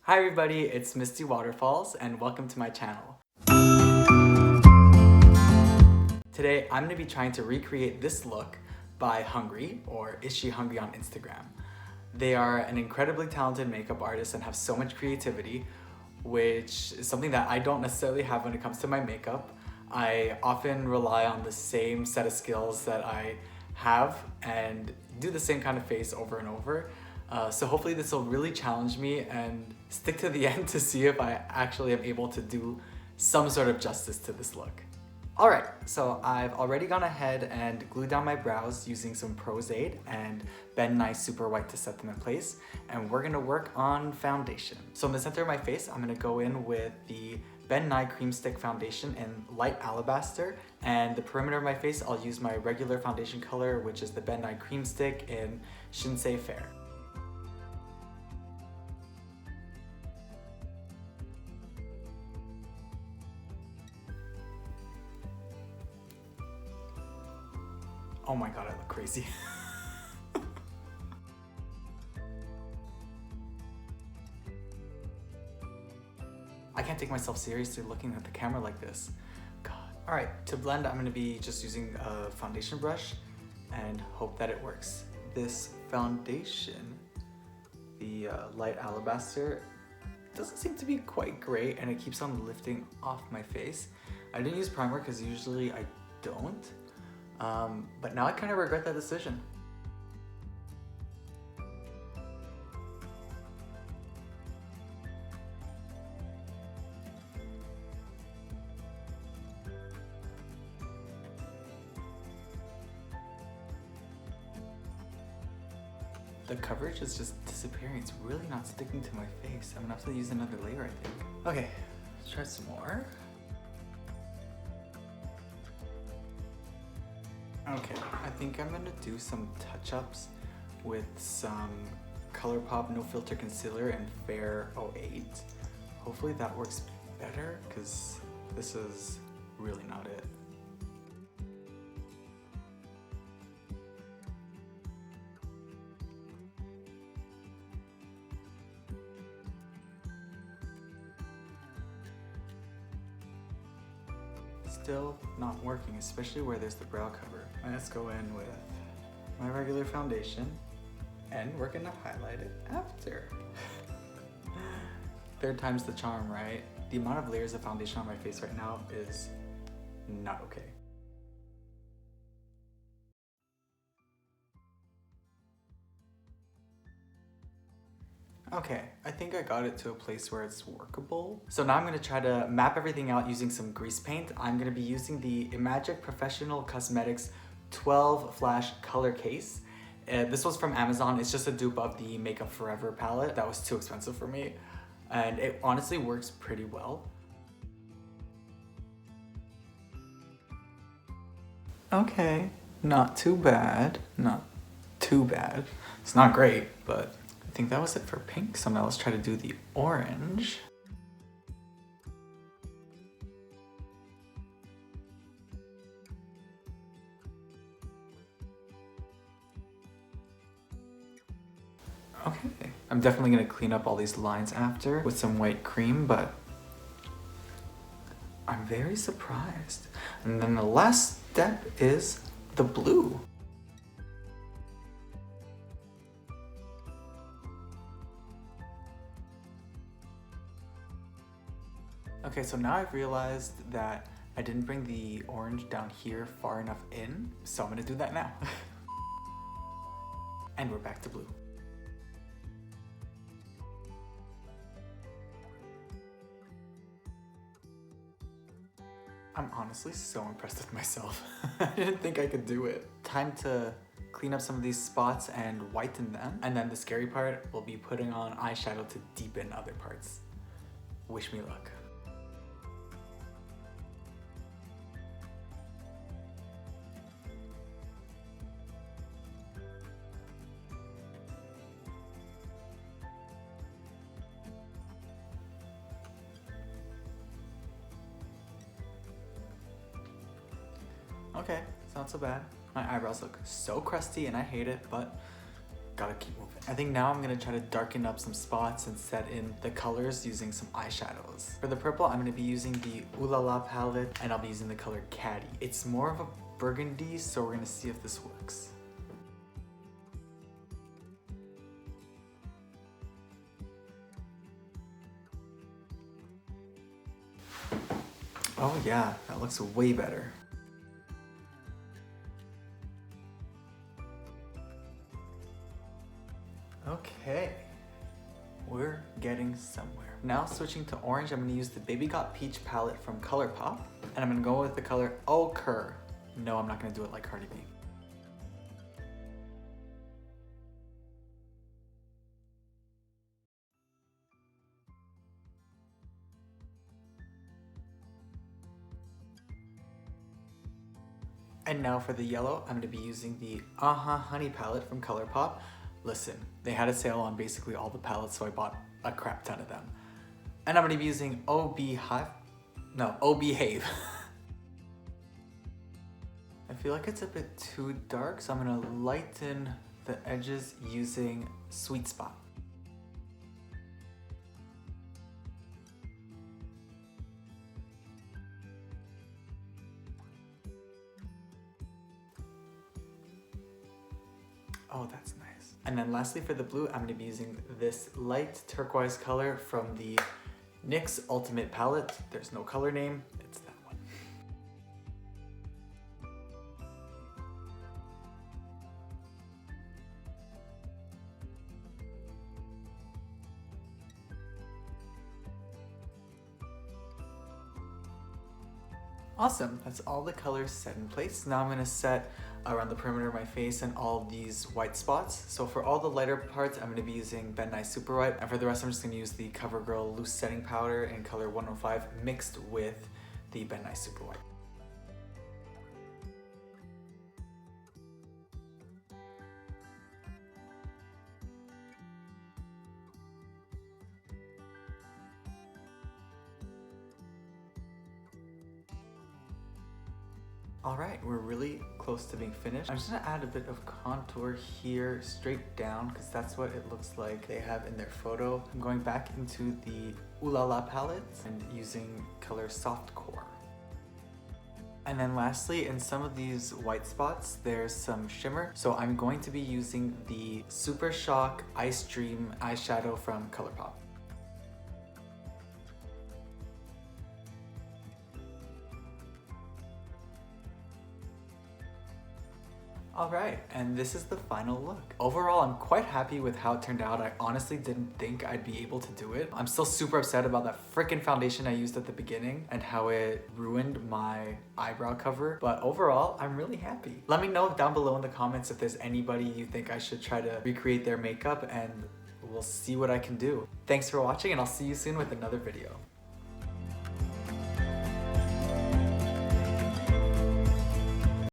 Hi everybody, it's Misty Waterfalls and welcome to my channel. Today I'm going to be trying to recreate this look by Hungry, or Is She Hungry on Instagram. They are an incredibly talented makeup artist and have so much creativity, which is something that I don't necessarily have when it comes to my makeup. I often rely on the same set of skills that I have and do the same kind of face over and over. So hopefully this will really challenge me and stick to the end to see if I actually am able to do some sort of justice to this look. Alright, so I've already gone ahead and glued down my brows using some Aide and Nye Super White to set them in place, and we're gonna work on foundation. So in the center of my face, I'm gonna go in with the Nye Cream Stick Foundation in light Alabaster, and the perimeter of my face, I'll use my regular foundation color, which is the Nye Cream Stick in Shinsei Fair. Oh my god, I look crazy. I can't take myself seriously looking at the camera like this. God. Alright, to blend, I'm going to be just using a foundation brush and hope that it works. This foundation, the light Alabaster, doesn't seem to be quite great and it keeps on lifting off my face. I didn't use primer because usually I don't. But now I kind of regret that decision. The coverage is just disappearing. It's really not sticking to my face. I'm gonna have to use another layer, I think. Okay, let's try some more. Okay, I think I'm gonna do some touch-ups with some ColourPop No Filter Concealer in Fair 08. Hopefully that works better, because this is really not it. Still not working, especially where there's the brow cover. Let's go in with my regular foundation and we're gonna highlight it after. Third time's the charm, right? The amount of layers of foundation on my face right now is not okay. Okay, I think I got it to a place where it's workable. So now I'm gonna try to map everything out using some grease paint. I'm gonna be using the Imagic Professional Cosmetics 12 Flash Color Case. This was from Amazon. It's just a dupe of the Makeup Forever palette. That was too expensive for me. And it honestly works pretty well. Okay, not too bad. Not too bad. It's not great, but I think that was it for pink, so now let's try to do the orange. Okay, I'm definitely gonna clean up all these lines after with some white cream, but I'm very surprised. And then the last step is the blue. Okay, so now I've realized that I didn't bring the orange down here far enough in, so I'm gonna do that now. And we're back to blue. I'm honestly so impressed with myself. I didn't think I could do it. Time to clean up some of these spots and whiten them. And then the scary part will be putting on eyeshadow to deepen other parts. Wish me luck. Okay, it's not so bad. My eyebrows look so crusty and I hate it, but gotta keep moving. I think now I'm gonna try to darken up some spots and set in the colors using some eyeshadows. For the purple, I'm gonna be using the Ooh La La palette, and I'll be using the color Caddy. It's more of a burgundy, so we're gonna see if this works. Oh yeah, that looks way better. Okay, we're getting somewhere. Now switching to orange, I'm gonna use the Baby Got Peach palette from ColourPop, and I'm gonna go with the color Ochre. No, I'm not gonna do it like Cardi B. And now for the yellow, I'm gonna be using the Honey palette from ColourPop. Listen, they had a sale on basically all the palettes, so I bought a crap ton of them. And I'm gonna be using Oh Behave. I feel like it's a bit too dark, so I'm gonna lighten the edges using Sweet Spot. Oh, that's nice. And then lastly for the blue, I'm gonna be using this light turquoise color from the NYX Ultimate palette. There's no color name, it's that one. Awesome, that's all the colors set in place. Now I'm gonna set around the perimeter of my face and all these white spots. So for all the lighter parts, I'm gonna be using Nye Super White, and for the rest, I'm just gonna use the CoverGirl Loose Setting Powder in color 105 mixed with the Nye Super White. All right, we're really close to being finished. I'm just gonna add a bit of contour here straight down because that's what it looks like they have in their photo. I'm going back into the Ooh La La palette and using color Soft Core. And then lastly, in some of these white spots, there's some shimmer. So I'm going to be using the Super Shock Ice Dream eyeshadow from ColourPop. All right, and this is the final look. Overall, I'm quite happy with how it turned out. I honestly didn't think I'd be able to do it. I'm still super upset about that freaking foundation I used at the beginning and how it ruined my eyebrow cover. But overall, I'm really happy. Let me know down below in the comments if there's anybody you think I should try to recreate their makeup, and we'll see what I can do. Thanks for watching, and I'll see you soon with another video.